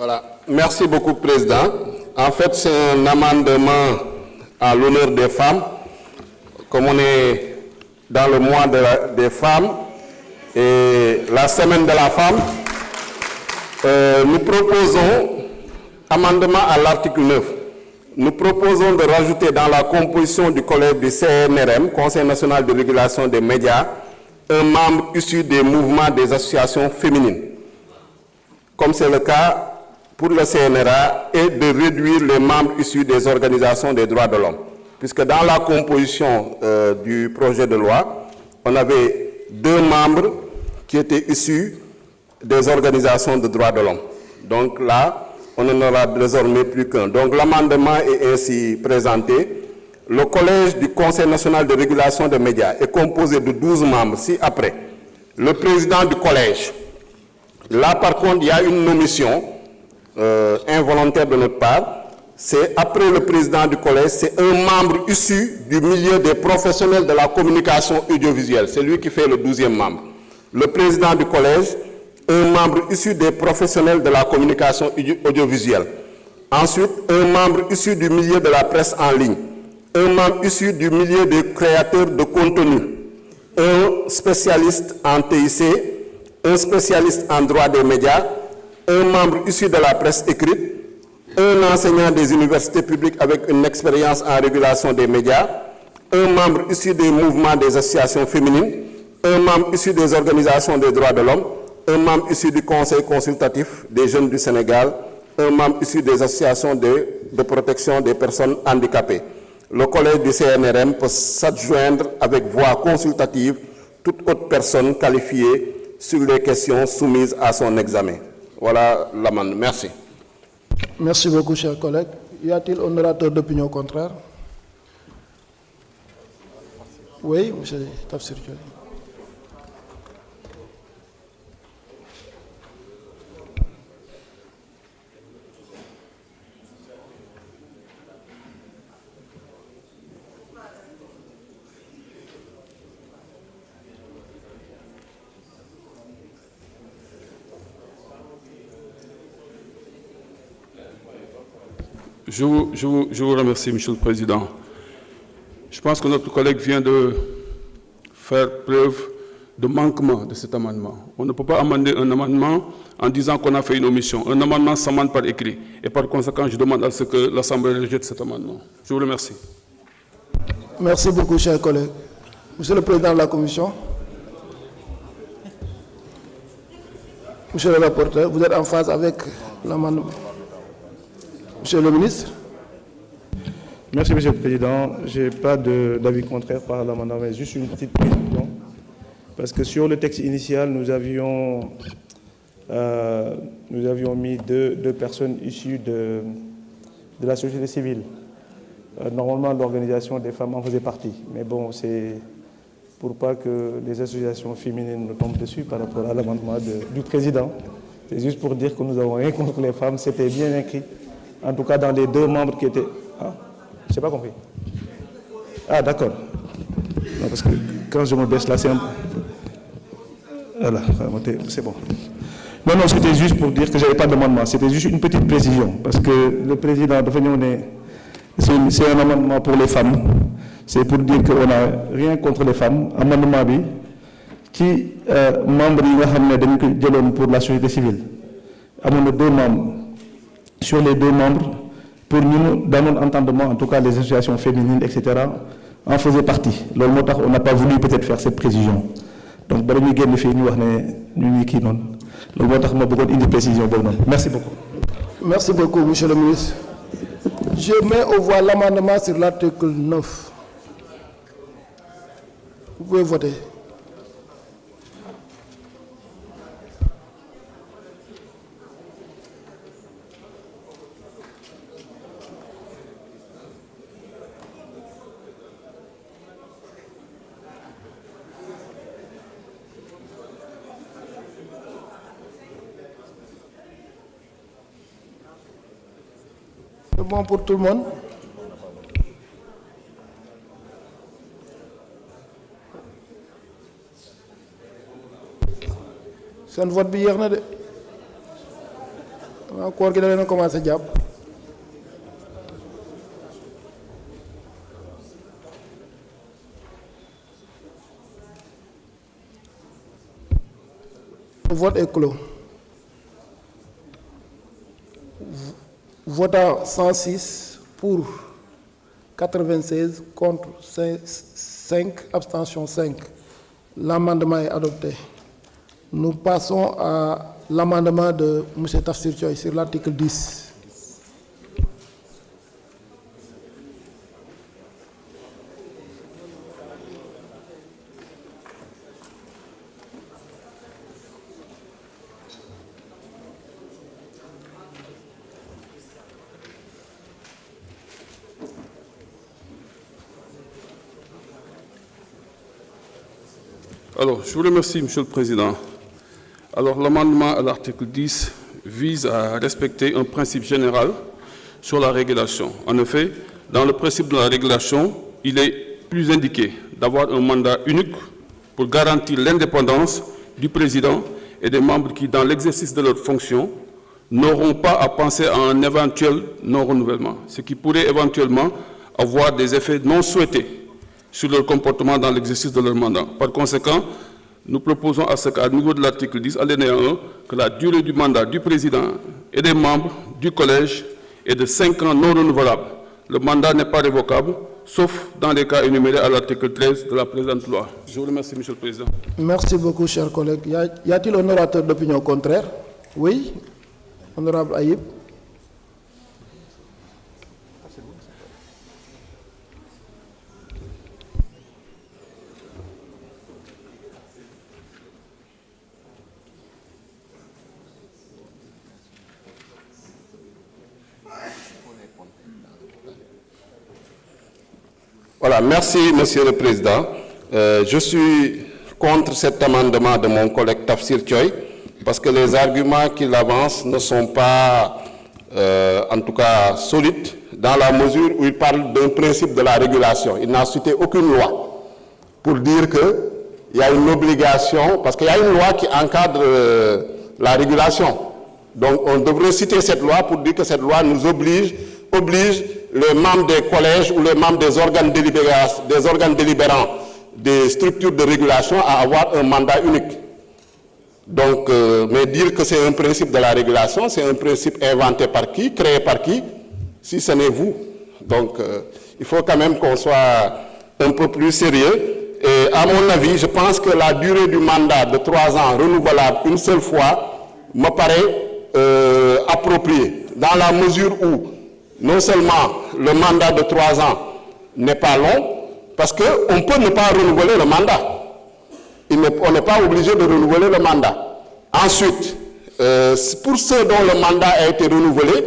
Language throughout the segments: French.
Voilà. Merci beaucoup, Président. En fait, c'est un amendement à l'honneur des femmes. Comme on est dans le mois des femmes et la semaine de la femme, nous proposons, amendement à l'article 9, nous proposons de rajouter dans la composition du collège du CNRM, Conseil national de régulation des médias, un membre issu des mouvements des associations féminines, comme c'est le cas pour le CNRA, et de réduire les membres issus des organisations des droits de l'homme. Puisque dans la composition du projet de loi, on avait 2 membres qui étaient issus des organisations de droits de l'homme. Donc là, on n'en aura désormais plus qu'un. Donc l'amendement est ainsi présenté. Le collège du Conseil national de régulation des médias est composé de 12 membres, ci-après. Le président du collège. Là, par contre, il y a une omission involontaire de notre part. C'est après le président du collège, c'est un membre issu du milieu des professionnels de la communication audiovisuelle. C'est lui qui fait le 12e membre. Le président du collège, un membre issu des professionnels de la communication audiovisuelle. Ensuite, un membre issu du milieu de la presse en ligne. Un membre issu du milieu des créateurs de contenu. Un spécialiste en TIC, un spécialiste en droit des médias, un membre issu de la presse écrite, un enseignant des universités publiques avec une expérience en régulation des médias, un membre issu des mouvements des associations féminines, un membre issu des organisations des droits de l'homme, un membre issu du Conseil consultatif des jeunes du Sénégal, un membre issu des associations de protection des personnes handicapées. Le collège du CNRM peut s'adjoindre avec voix consultative toute autre personne qualifiée sur les questions soumises à son examen. Voilà l'amendement. Merci. Merci beaucoup, chers collègues. Y a-t-il un orateur d'opinion contraire? Oui, monsieur Tafsir Diop. Je vous remercie, Monsieur le Président. Je pense que notre collègue vient de faire preuve de manquement de cet amendement. On ne peut pas amender un amendement en disant qu'on a fait une omission. Un amendement s'amende par écrit. Et par conséquent, je demande à ce que l'Assemblée rejette cet amendement. Je vous remercie. Merci beaucoup, chers collègues. Monsieur le Président de la Commission, Monsieur le rapporteur, vous êtes en phase avec l'amendement. Monsieur le ministre. Merci, Monsieur le Président. Je n'ai pas d'avis contraire par l'amendement, mais juste une petite précision. Parce que sur le texte initial, nous avions mis deux personnes issues de la société civile. Normalement, l'organisation des femmes en faisait partie. Mais bon, c'est pour pas que les associations féminines nous tombent dessus par rapport à l'amendement du Président. C'est juste pour dire que nous n'avons rien contre les femmes. C'était bien écrit. En tout cas, dans les 2 membres qui étaient... Ah, je n'ai pas compris. Ah, d'accord. Non, parce que quand je me baisse là, c'est un... Voilà, c'est bon. Non, c'était juste pour dire que je n'avais pas d'amendement. C'était juste une petite précision. Parce que le Président de l'Union, c'est un amendement pour les femmes. C'est pour dire qu'on n'a rien contre les femmes. Amendement bi, qui membres pour la société civile. Amendement 2 membres. Sur les 2 membres, pour nous, dans notre entendement, en tout cas les associations féminines, etc., en faisaient partie. On n'a pas voulu peut-être faire cette précision. Donc, merci beaucoup. Merci beaucoup, monsieur le ministre. Je mets au voie l'amendement sur l'article 9. Vous pouvez voter. C'est bon pour tout le monde? C'est un vote bi yéex na de. koor gi da leen a commencé jàpp. Le vote est clos. Votant 106 pour 96 contre 5, abstention 5. L'amendement est adopté. Nous passons à l'amendement de M. Tafsir Thioye sur l'article 10. Alors, je vous remercie, Monsieur le Président. Alors, l'amendement à l'article 10 vise à respecter un principe général sur la régulation. En effet, dans le principe de la régulation, il est plus indiqué d'avoir un mandat unique pour garantir l'indépendance du Président et des membres qui, dans l'exercice de leurs fonctions, n'auront pas à penser à un éventuel non-renouvellement, ce qui pourrait éventuellement avoir des effets non souhaités sur leur comportement dans l'exercice de leur mandat. Par conséquent, nous proposons à ce qu'à niveau de l'article 10, alinéa 1, que la durée du mandat du président et des membres du collège est de 5 ans non renouvelables. Le mandat n'est pas révocable, sauf dans les cas énumérés à l'article 13 de la présente loi. Je vous remercie, Monsieur le Président. Merci beaucoup, chers collègues. Y a-t-il un orateur d'opinion contraire? Oui, honorable Aïb. Voilà, merci, Monsieur le Président. Je suis contre cet amendement de mon collègue Tafsir Thioye parce que les arguments qu'il avance ne sont pas, en tout cas, solides dans la mesure où il parle d'un principe de la régulation. Il n'a cité aucune loi pour dire qu'il y a une obligation, parce qu'il y a une loi qui encadre la régulation. Donc, on devrait citer cette loi pour dire que cette loi nous oblige les membres des collèges ou les membres des organes délibérants des structures de régulation à avoir un mandat unique. Donc, mais dire que c'est un principe de la régulation, c'est un principe inventé par qui, créé par qui, si ce n'est vous. Donc, il faut quand même qu'on soit un peu plus sérieux. Et à mon avis, je pense que la durée du mandat de 3 ans renouvelable une seule fois me paraît appropriée, dans la mesure où non seulement le mandat de 3 ans n'est pas long, parce qu'on peut ne pas renouveler le mandat. On n'est pas obligé de renouveler le mandat. Ensuite, pour ceux dont le mandat a été renouvelé,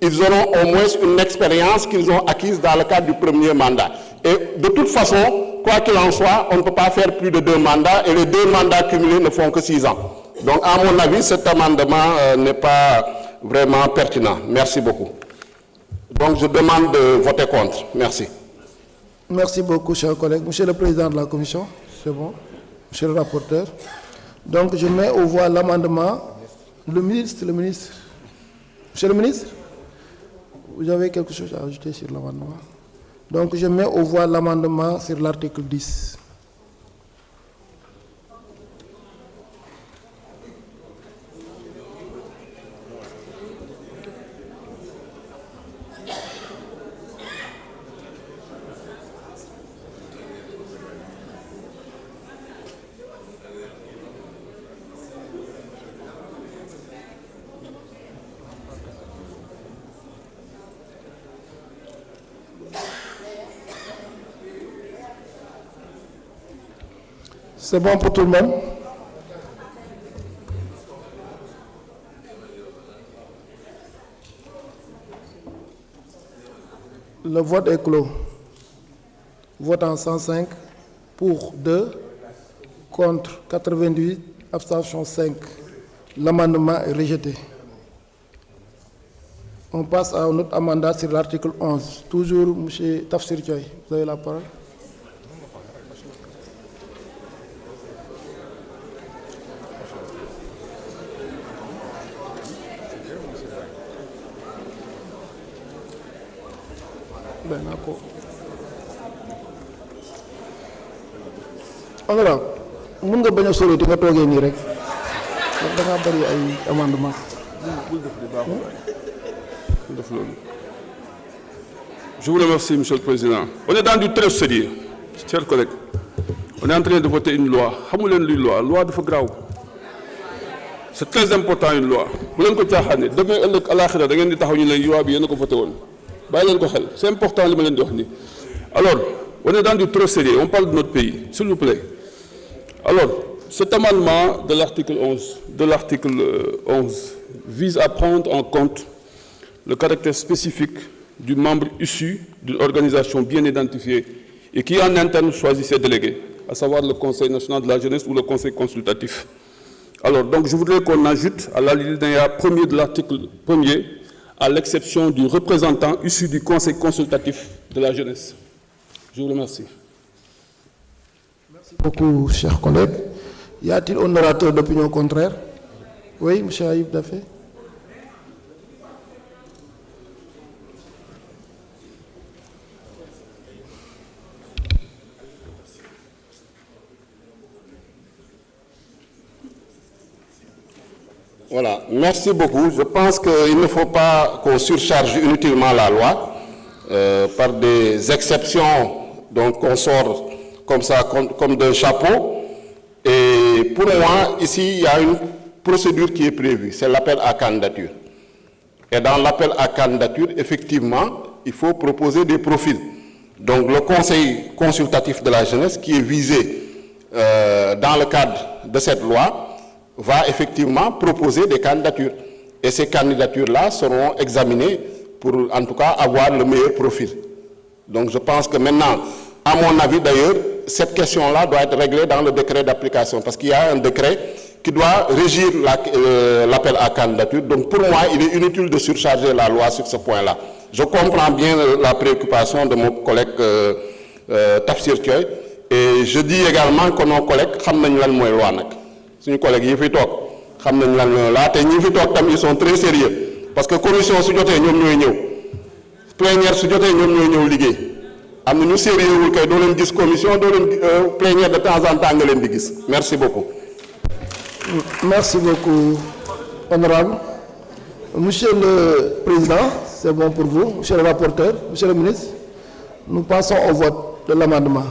ils auront au moins une expérience qu'ils ont acquise dans le cadre du premier mandat. Et de toute façon, quoi qu'il en soit, on ne peut pas faire plus de 2 mandats, et les 2 mandats cumulés ne font que 6 ans. Donc, à mon avis, cet amendement n'est pas vraiment pertinent. Merci beaucoup. Donc, je demande de voter contre. Merci. Merci beaucoup, chers collègues. Monsieur le Président de la Commission, c'est bon. Monsieur le rapporteur. Donc, je mets aux voix l'amendement. Le ministre. Monsieur le ministre, vous avez quelque chose à ajouter sur l'amendement? Donc, je mets aux voix l'amendement sur l'article 10. C'est bon pour tout le monde? Le vote est clos. Votant 105, pour 2, contre 88, abstention 5. L'amendement est rejeté. On passe à un autre amendement sur l'article 11. Toujours M. Tafsir Thioye, vous avez la parole. D'accord. Honorable, mën nga bañ a sori te nga toogee nii rek da ngaa bëri ay amendement. Je vous remercie, Monsieur le Président. On est dans du très sérieux, chers collègues. On est en train de voter une loi. Xamu leen luy loi dafa graaw. C'est très important une loi. Bu leen ko caaxaane demee ëllëg àllaaxira da ngeen di taxaw ñu leen loi bi yéen a ko voté woon bàyyi leen ko xel. C'est important li ma leen di wax nii. Alors, on est dans du très sérieux. On parle de notre pays, s'il vous plaît. Alors, cet amendement de l'article 11 vise à prendre en compte le caractère spécifique du membre issu d'une organisation bien identifiée et qui en interne choisit ses délégués, à savoir le Conseil national de la jeunesse ou le Conseil consultatif. Alors, donc, je voudrais qu'on ajoute à l'alinéa 1er de l'article 1er, à l'exception du représentant issu du Conseil consultatif de la jeunesse. Je vous remercie. Merci beaucoup, chers collègues. Y a-t-il un orateur d'opinion contraire? Oui, M. Aïb Dafé. Voilà, merci beaucoup. Je pense qu'il ne faut pas qu'on surcharge inutilement la loi par des exceptions donc qu'on sort comme ça, comme d'un chapeau. Et pour moi, ici, il y a une procédure qui est prévue, c'est l'appel à candidature. Et dans l'appel à candidature, effectivement, il faut proposer des profils. Donc le Conseil consultatif de la jeunesse qui est visé dans le cadre de cette loi va effectivement proposer des candidatures. Et ces candidatures-là seront examinées pour, en tout cas, avoir le meilleur profil. Donc je pense que maintenant, à mon avis d'ailleurs, cette question-là doit être réglée dans le décret d'application, parce qu'il y a un décret qui doit régir l'appel à candidature. Donc pour moi, il est inutile de surcharger la loi sur ce point-là. Je comprends bien la préoccupation de mon collègue Tafsir Thioye, et je dis également que nos collègues savent ce que c'est loi. Nos collègues yi fi toog xam nañ lan la te ñi fi toog tam ils sont très sérieux parce que commission su jotee ñoom ñooy ñëw plénière su jotee ñoom ñooy ñëw liggéey am na ñu sérieux wul kay doo leen gis commission doo leen plénière de temps en temps nga leen di gis. Merci beaucoup. Merci beaucoup, honorable. Monsieur le Président, c'est bon pour vous. Monsieur le rapporteur, Monsieur le ministre, nous passons au vote de l'amendement.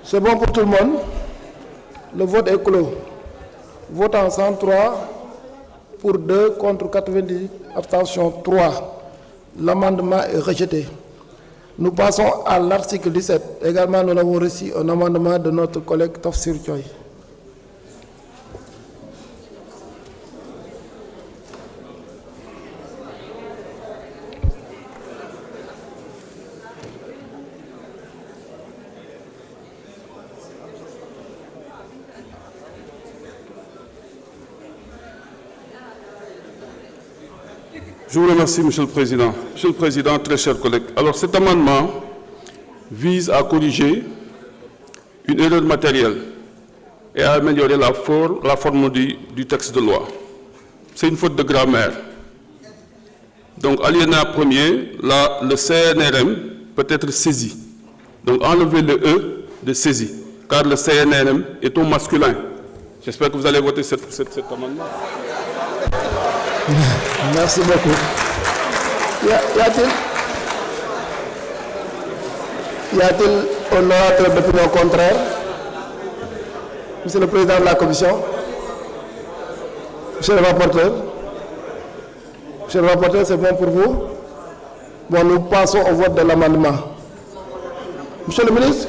C'est bon pour tout le monde. Le vote est clos. Votant 103 pour 2 contre 90, abstention 3. L'amendement est rejeté. Nous passons à l'article 17. Également, nous avons reçu un amendement de notre collègue Tafsir Thioye. Je vous remercie, Monsieur le Président. Monsieur le Président, très chers collègues. Alors, cet amendement vise à corriger une erreur matérielle et à améliorer la forme du texte de loi. C'est une faute de grammaire. Donc, alinéa premier, là, le CNRM peut être saisi. Donc, enlevez le E de saisi, car le CNRM est au masculin. J'espère que vous allez voter cet amendement. Merci beaucoup. Y a-t-il un orateur d'opinion contraire? Monsieur le Président de la Commission, Monsieur le rapporteur, c'est bon pour vous? Bon, nous passons au vote de l'amendement. Monsieur le ministre,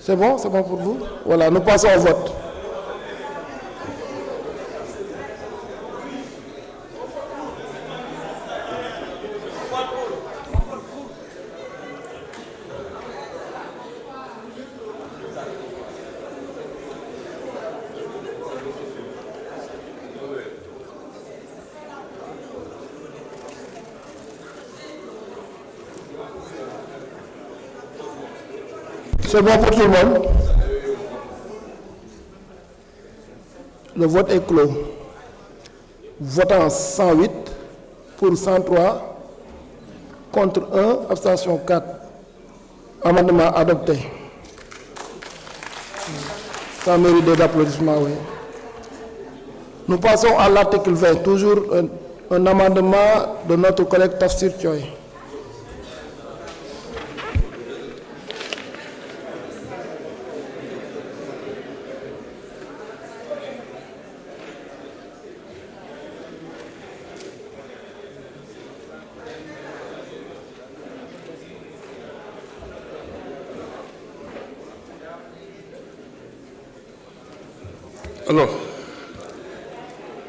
c'est bon pour vous? Voilà, nous passons au vote. C'est bon pour tout le monde? Le vote est clos. Votant 108, pour 103, contre 1, abstention 4. Amendement adopté. Ça mérite des applaudissements, oui. Nous passons à l'article 20, toujours un amendement de notre collègue Tafsir Thioye. Alors,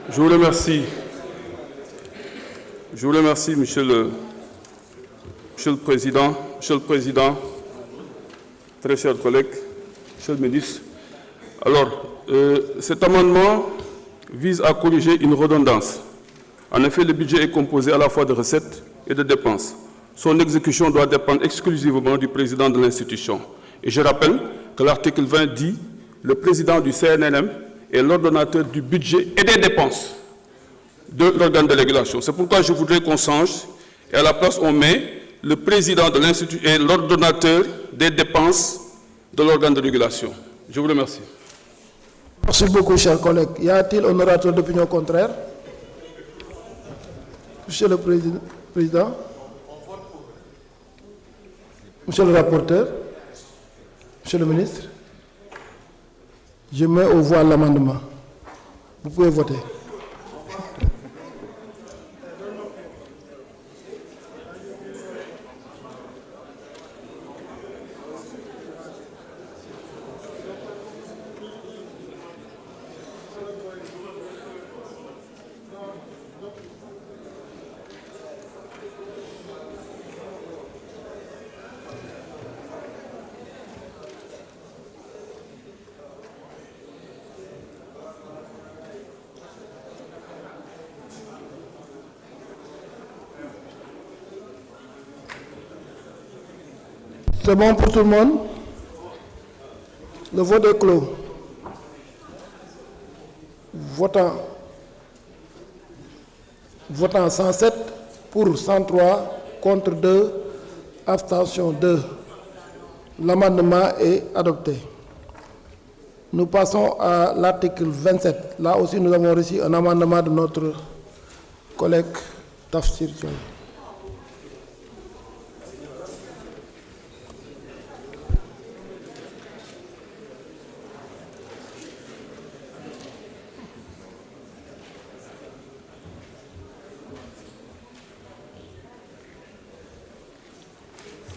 je vous remercie. Je vous remercie, Monsieur le Président, très chers collègues, Monsieur le ministre. Alors, cet amendement vise à corriger une redondance. En effet, le budget est composé à la fois de recettes et de dépenses. Son exécution doit dépendre exclusivement du président de l'institution. Et je rappelle que l'article 20 dit « Le président du CNRM est l'ordonnateur du budget et des dépenses de l'organe de régulation. » C'est pourquoi je voudrais qu'on change et à la place on met le président de l'institut et l'ordonnateur des dépenses de l'organe de régulation. Je vous remercie. Merci beaucoup, chers collègues. Y a-t-il un orateur d'opinion contraire? Monsieur le Président, Monsieur le rapporteur, Monsieur le ministre, je mets aux voix l'amendement. Vous pouvez voter. C'est bon pour tout le monde? Le vote est clos. Votant 107, pour 103, contre 2, abstention 2. L'amendement est adopté. Nous passons à l'article 27. Là aussi, nous avons reçu un amendement de notre collègue Tafsir Thioye.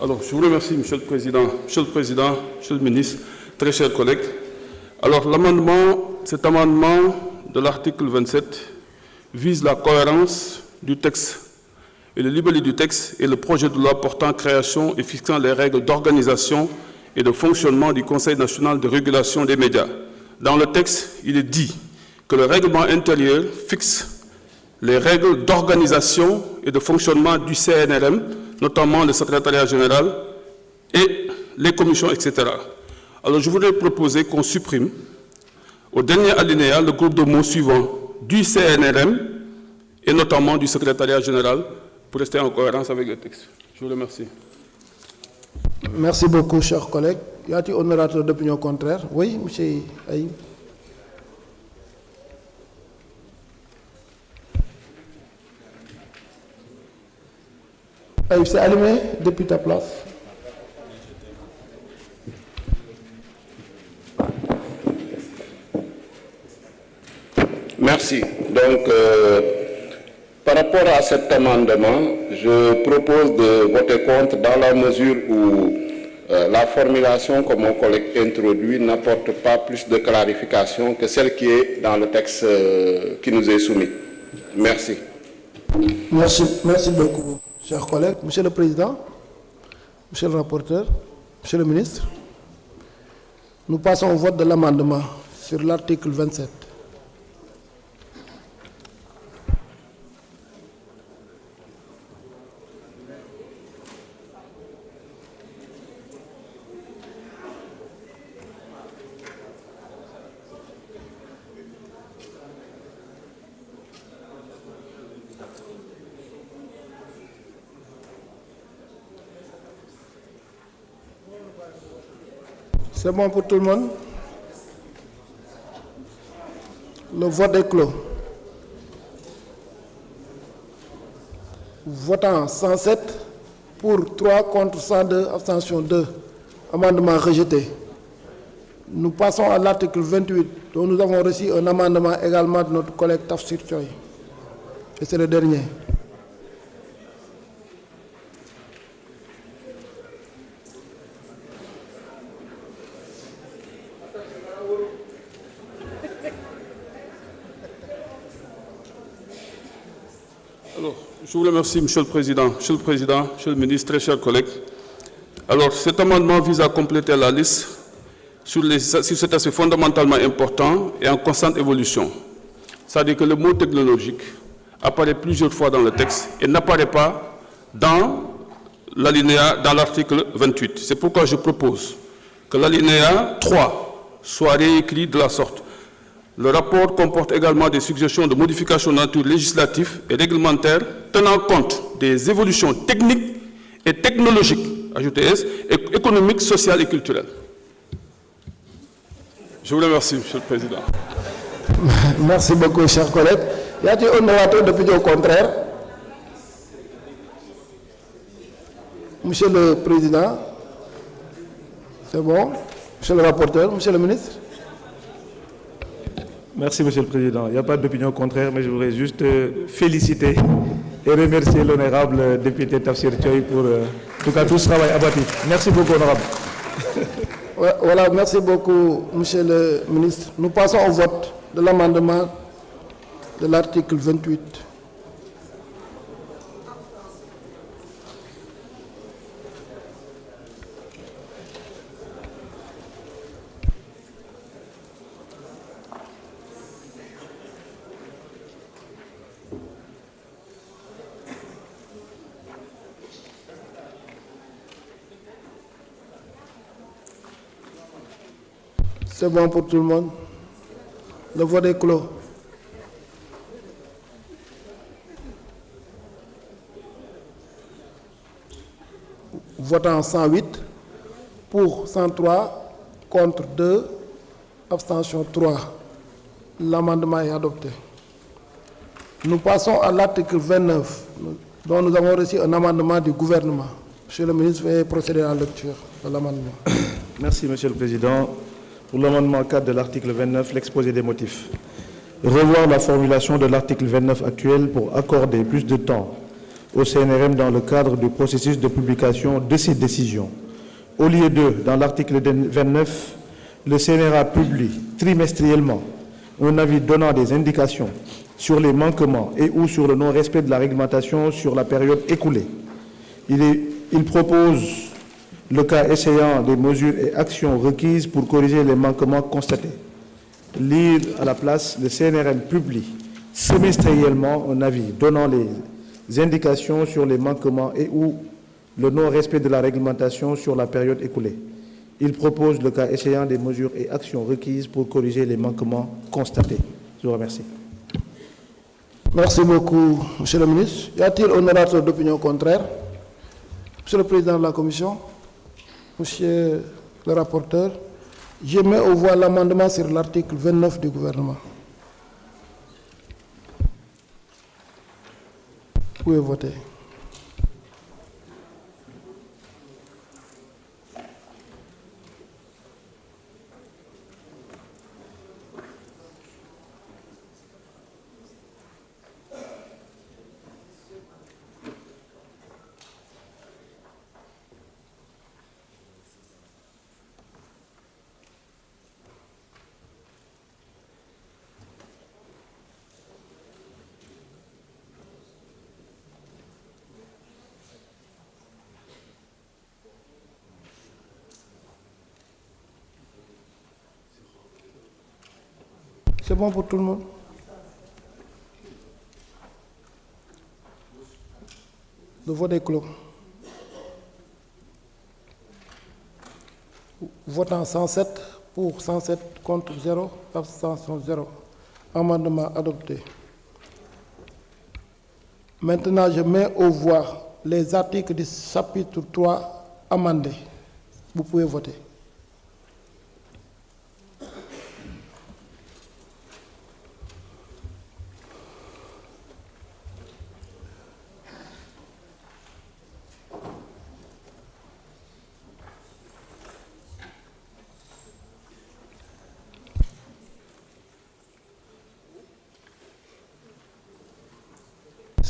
Alors, je vous remercie, Monsieur le Président, Monsieur le Ministre, très chers collègues. Alors, cet amendement de l'article 27 vise la cohérence du texte et le libellé du texte et le projet de loi portant création et fixant les règles d'organisation et de fonctionnement du Conseil national de régulation des médias. Dans le texte, il est dit que le règlement intérieur fixe les règles d'organisation et de fonctionnement du CNRM, notamment le secrétariat général et les commissions, etc. Alors je voudrais proposer qu'on supprime au dernier alinéa le groupe de mots suivant du CNRM et notamment du secrétariat général pour rester en cohérence avec le texte. Je vous remercie. Merci beaucoup, chers collègues. Y a-t-il un orateur d'opinion contraire? Oui, monsieur Aïe. Aïe, c'est allumé depuis ta place. Merci. Donc, par rapport à cet amendement, je propose de voter contre dans la mesure où la formulation que mon collègue introduit n'apporte pas plus de clarification que celle qui est dans le texte qui nous est soumis. Merci. Merci beaucoup, chers collègues. Monsieur le Président, Monsieur le rapporteur, Monsieur le ministre, nous passons au vote de l'amendement sur l'article 27. C'est bon pour tout le monde? Le vote est clos. Votant 107, pour 3, contre 102, abstention 2. Amendement rejeté. Nous passons à l'article 28, dont nous avons reçu un amendement également de notre collègue Tafsir Choy. Et c'est le dernier. Alors, je vous remercie, Monsieur le Président. Monsieur le Ministre, très chers collègues. Alors, cet amendement vise à compléter la liste sur cet aspect fondamentalement important et en constante évolution. C'est-à-dire que le mot technologique apparaît plusieurs fois dans le texte et n'apparaît pas dans l'article 28. C'est pourquoi je propose que l'alinéa 3 soit réécrit de la sorte. Le rapport comporte également des suggestions de modifications de nature législative et réglementaire tenant compte des évolutions techniques et technologiques, ajoutez S, et économiques, sociales et culturelles. Je vous remercie, Monsieur le Président. Merci beaucoup, chers collègues. Y a-t-il un orateur d'opinion contraire? Monsieur le Président, c'est bon. Monsieur le rapporteur, Monsieur le ministre. Merci, Monsieur le Président. Il n'y a pas d'opinion contraire, mais je voudrais juste féliciter et remercier l'honorable député Tafsir Choy pour en tout cas tout ce travail abattu. Merci beaucoup, honorable. Voilà, merci beaucoup, Monsieur le ministre. Nous passons au vote de l'amendement de l'article 28. C'est bon pour tout le monde. Le vote est clos. Votant 108, pour 103, contre 2, abstention 3. L'amendement est adopté. Nous passons à l'article 29, dont nous avons reçu un amendement du gouvernement. Monsieur le ministre, veuillez procéder à la lecture de l'amendement. Merci, Monsieur le Président. Pour l'amendement 4 de l'article 29, l'exposé des motifs. Revoir la formulation de l'article 29 actuel pour accorder plus de temps au CNRM dans le cadre du processus de publication de ses décisions. Au lieu de, dans l'article 29, le CNRA publie trimestriellement un avis donnant des indications sur les manquements et ou sur le non-respect de la réglementation sur la période écoulée. Il propose, le cas échéant, des mesures et actions requises pour corriger les manquements constatés. Lire à la place, le CNRM publie semestriellement un avis donnant les indications sur les manquements et ou le non-respect de la réglementation sur la période écoulée. Il propose, le cas échéant, des mesures et actions requises pour corriger les manquements constatés. Je vous remercie. Merci beaucoup, Monsieur le ministre. Y a-t-il un orateur d'opinion contraire? Monsieur le Président de la Commission, Monsieur le rapporteur, je mets au voie l'amendement sur l'article 29 du gouvernement. Vous pouvez voter. C'est bon pour tout le monde? Le vote est clos. Votant 107, pour 107, contre 0, abstention 0. Amendement adopté. Maintenant, je mets au voie les articles du chapitre 3 amendés. Vous pouvez voter.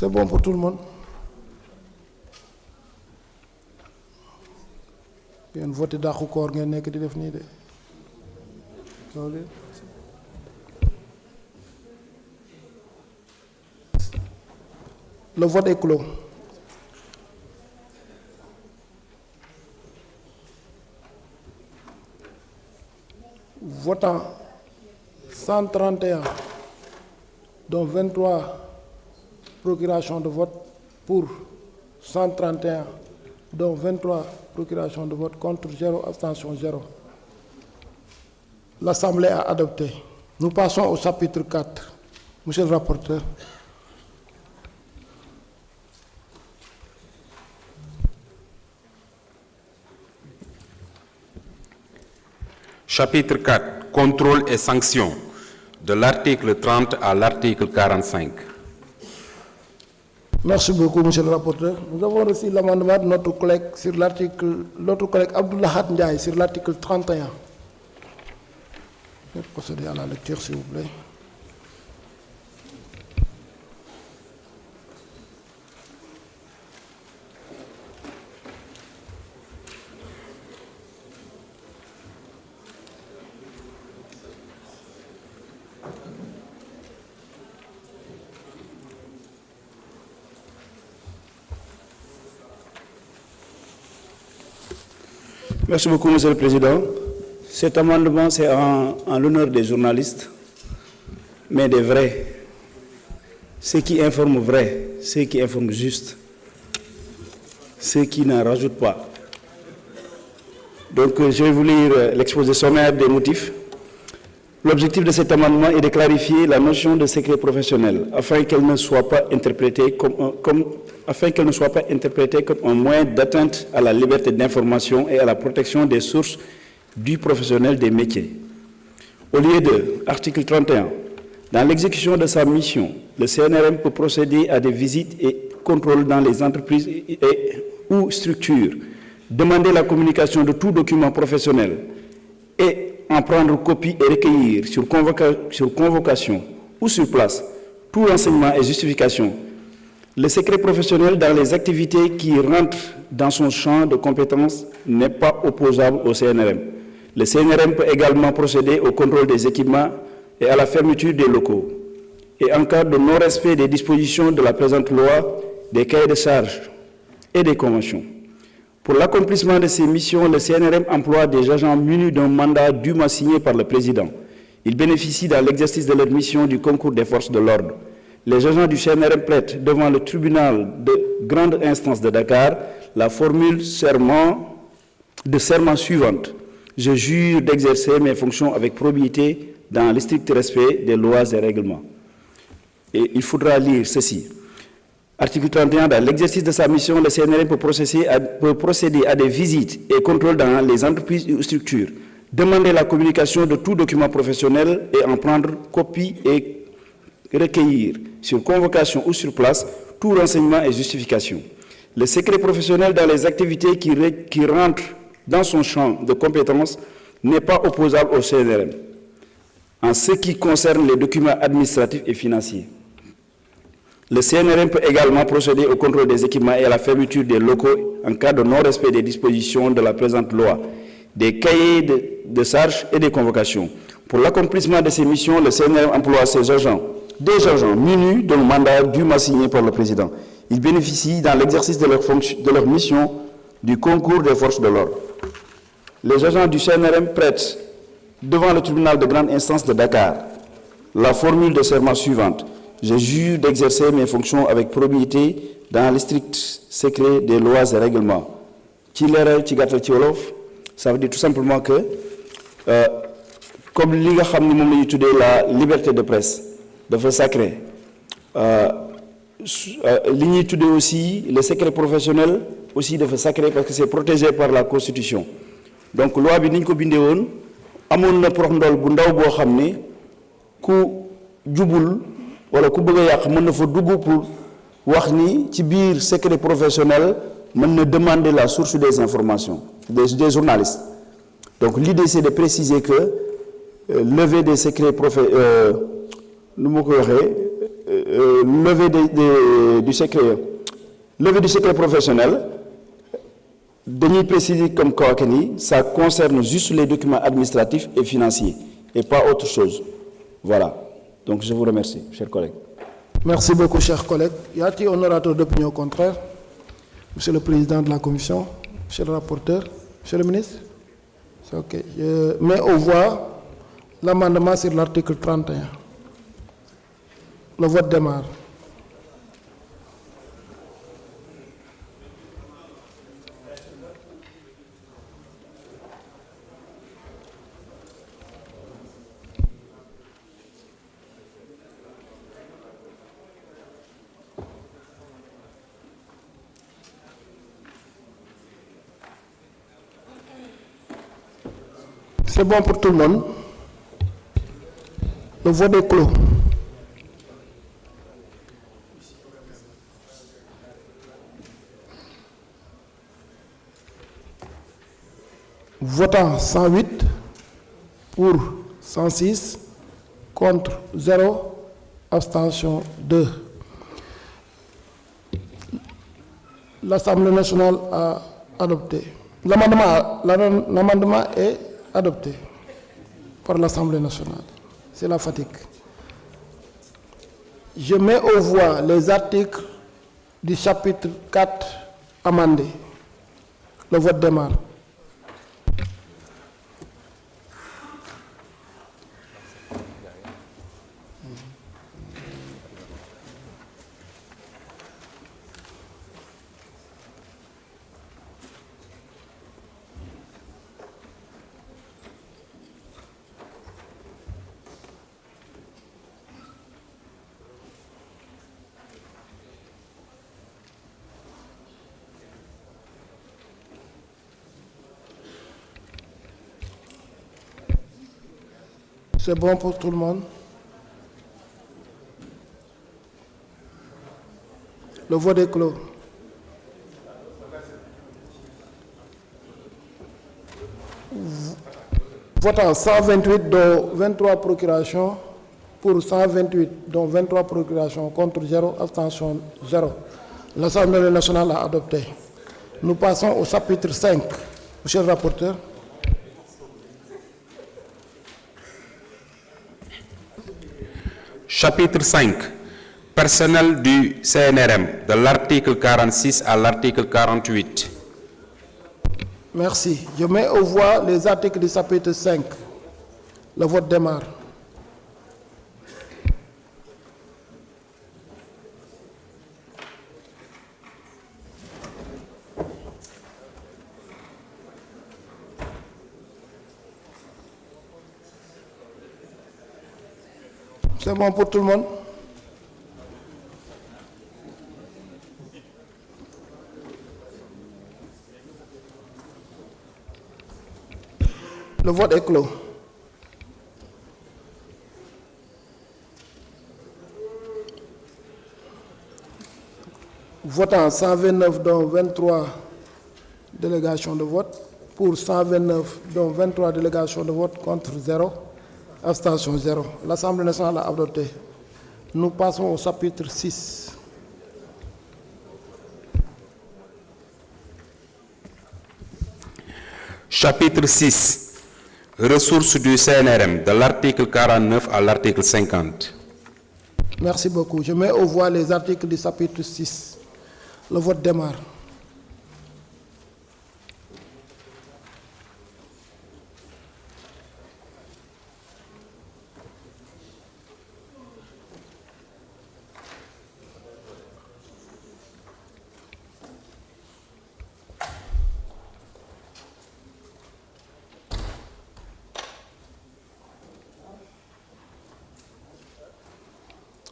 C'est bon pour tout le monde. Il y a une vote d'accord qui est définie. Le vote est clos. Votant 131, dont 23 procurations de vote pour 131, dont 23 procurations de vote contre 0, abstention 0. L'Assemblée a adopté. Nous passons au chapitre 4. Monsieur le rapporteur. Chapitre 4. Contrôle et sanctions. De l'article 30 à l'article 45. Merci beaucoup, monsieur le rapporteur. Nous avons reçu l'amendement de notre collègue sur l'autre collègue Abdoulahat Ndiaye sur l'article 31. Je vais procéder à la lecture, s'il vous plaît. Merci beaucoup, Monsieur le Président. Cet amendement, c'est en l'honneur des journalistes, mais des vrais. Ceux qui informent vrai, ceux qui informent juste, ceux qui n'en rajoutent pas. Donc, je vais vous lire l'exposé sommaire des motifs. L'objectif de cet amendement est de clarifier la notion de secret professionnel afin qu'elle ne soit pas interprétée comme un moyen d'atteinte à la liberté d'information et à la protection des sources du professionnel des métiers. Au lieu de article 31, dans l'exécution de sa mission, le CNRM peut procéder à des visites et contrôles dans les entreprises ou structures, demander la communication de tout document professionnel et en prendre copie et recueillir sur convocation ou sur place tout renseignement et justification. Le secret professionnel dans les activités qui rentrent dans son champ de compétences n'est pas opposable au CNRM. Le CNRM peut également procéder au contrôle des équipements et à la fermeture des locaux. Et en cas de non-respect des dispositions de la présente loi, des cahiers de charges et des conventions. Pour l'accomplissement de ces missions, le CNRM emploie des agents munis d'un mandat dûment signé par le Président. Ils bénéficient dans l'exercice de leur mission du concours des forces de l'ordre. Les agents du CNRM prêtent devant le tribunal de grande instance de Dakar la formule de serment suivante. Je jure d'exercer mes fonctions avec probité dans le strict respect des lois et règlements. Et il faudra lire ceci. Article 31, dans l'exercice de sa mission, le CNRM peut procéder à des visites et contrôles dans les entreprises ou structures, demander la communication de tout document professionnel et en prendre copie et recueillir, sur convocation ou sur place, tout renseignement et justification. Le secret professionnel dans les activités qui rentrent dans son champ de compétences n'est pas opposable au CNRM en ce qui concerne les documents administratifs et financiers. Le CNRM peut également procéder au contrôle des équipements et à la fermeture des locaux en cas de non-respect des dispositions de la présente loi, des cahiers de charges et des convocations. Pour l'accomplissement de ces missions, le CNRM emploie des agents munis d'un mandat dûment signé par le Président. Ils bénéficient dans l'exercice de leur mission du concours des forces de l'ordre. Les agents du CNRM prêtent devant le tribunal de grande instance de Dakar la formule de serment suivante. Je jure d'exercer mes fonctions avec probité dans le strict secret des lois et règlements. Ça veut dire tout simplement que, comme la liberté de presse, de sacré, aussi le secret professionnel aussi de sacré parce que c'est protégé par la Constitution. Donc, loi bi niñ ko bindé won amon na prox ndol bu ndaw bo xamné ku djubul wala ku bëgg yaq mën na fa dugg pour wax ni ci biir secret professionnel mën na demander la source des informations des journalistes. Donc l'idée c'est de préciser que lever des secrets levée du secret professionnel, Denis précise comme quoi ça concerne juste les documents administratifs et financiers et pas autre chose. Voilà. Donc je vous remercie, chers collègues. Merci beaucoup, chers collègues. Y a-t-il un orateur d'opinion contraire? Monsieur le Président de la Commission, Monsieur le rapporteur, Monsieur le ministre? C'est OK. Je mets aux voix l'amendement sur l'article 31. Le vote démarre. C'est bon pour tout le monde. Le vote est clos. Votant 108, pour 106, contre 0, abstention 2. L'Assemblée nationale a adopté. L'amendement est adopté par l'Assemblée nationale. C'est la fatigue. Je mets aux voix les articles du chapitre 4 amendés. Le vote démarre. C'est bon pour tout le monde. Le vote est clos. Votant 128, dont 23 procurations, pour 128, dont 23 procurations, contre 0, abstention 0. L'Assemblée nationale a adopté. Nous passons au chapitre 5. Monsieur le rapporteur. Chapitre 5. Personnel du CNRM, de l'article 46 à l'article 48. Merci. Je mets aux voix les articles du chapitre 5. Le vote démarre. C'est bon pour tout le monde? Le vote est clos. Votant 129, dont 23 délégations de vote, pour 129, dont 23 délégations de vote, contre 0, abstention 0. L'Assemblée nationale a adopté. Nous passons au chapitre 6. Chapitre 6. Ressources du CNRM, de l'article 49 à l'article 50. Merci beaucoup. Je mets aux voix les articles du chapitre 6. Le vote démarre.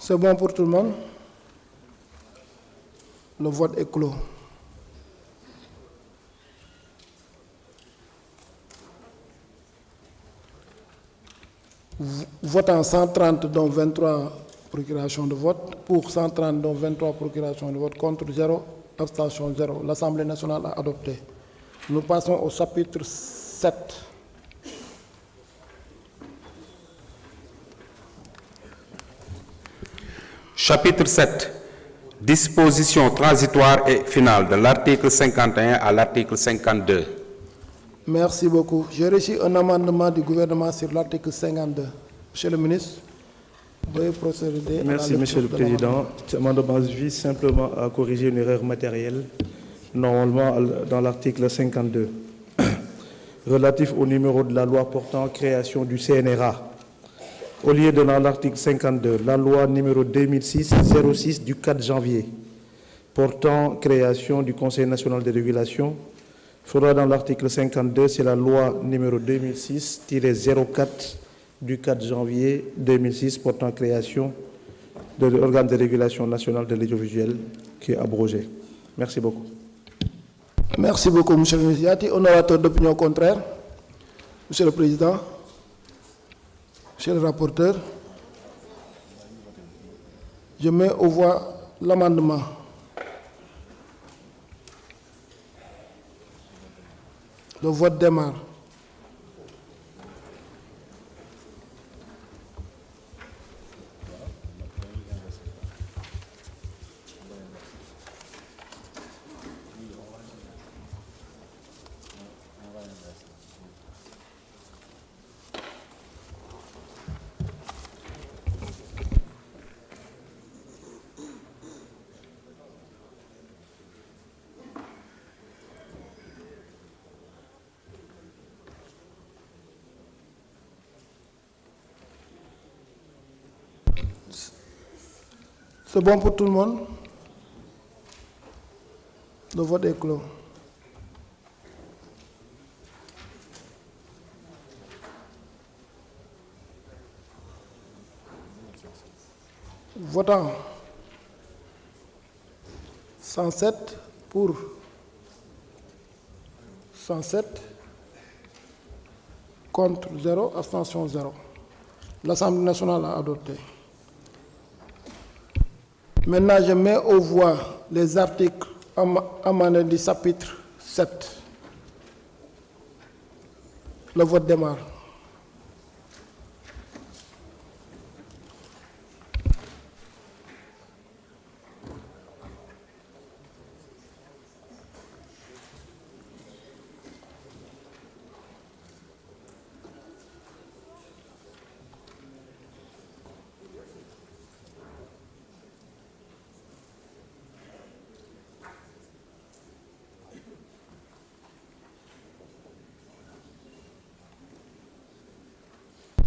C'est bon pour tout le monde? Le vote est clos. Votant 130, dont 23 procurations de vote, pour 130, dont 23 procurations de vote, contre 0, abstention 0. L'Assemblée nationale a adopté. Nous passons au chapitre 7. Chapitre 7. Dispositions transitoires et finales de l'article 51 à l'article 52. Merci beaucoup. J'ai reçu un amendement du gouvernement sur l'article 52. Monsieur le ministre, veuillez procéder à la Merci, lecture Monsieur le de l'amendement. Président. Cet amendement vise simplement à corriger une erreur matérielle, normalement dans l'article 52, relatif au numéro de la loi portant création du CNRA. Au lieu de dans l'article 52, la loi numéro 2006-06 du 4 janvier portant création du Conseil national de régulation, faudra dans l'article 52, c'est la loi numéro 2006-04 du 4 janvier 2006 portant création de l'organe de régulation nationale de l'audiovisuel qui est abrogé. Merci beaucoup. Merci beaucoup, Monsieur le ministre. Y a-t-il un orateur d'opinion contraire? Monsieur le Président, Monsieur le rapporteur, je mets aux voix l'amendement. Le vote démarre. C'est bon pour tout le monde? Le vote est clos. Votant 107 pour 107, contre 0, abstention 0. L'Assemblée nationale a adopté. Maintenant, je mets aux voix les articles amendés du chapitre 7. Le vote démarre.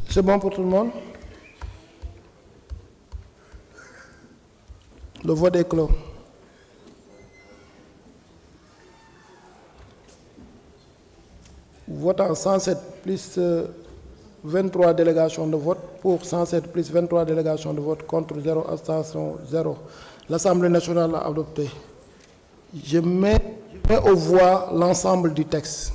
C'est bon pour tout le monde? Le vote est clos. Votant 107 plus 23 délégations de vote, pour 107 plus 23 délégations de vote, contre 0, abstention 0. L'Assemblée nationale a adopté. Je mets aux voix l'ensemble du texte.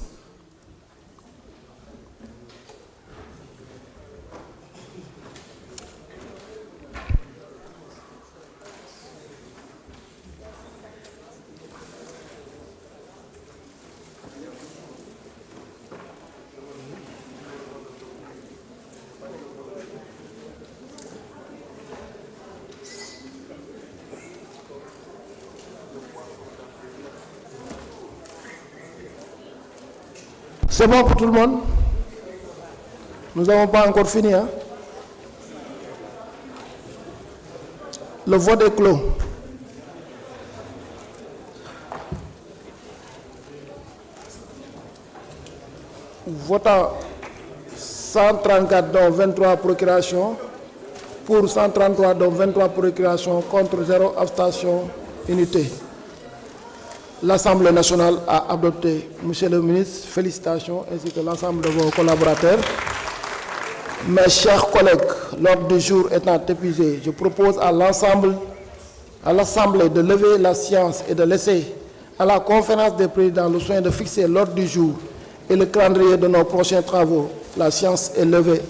C'est bon pour tout le monde? Nous n'avons pas encore fini. Hein? Le vote est clos. Votant 134 dont 23 procurations, pour 133 dont 23 procurations, contre 0, abstention, unité. L'Assemblée nationale a adopté. Monsieur le ministre, félicitations, ainsi que l'ensemble de vos collaborateurs. Mes chers collègues, l'ordre du jour étant épuisé, je propose à l'Assemblée de lever la séance et de laisser à la conférence des présidents le soin de fixer l'ordre du jour et le calendrier de nos prochains travaux. La séance est levée.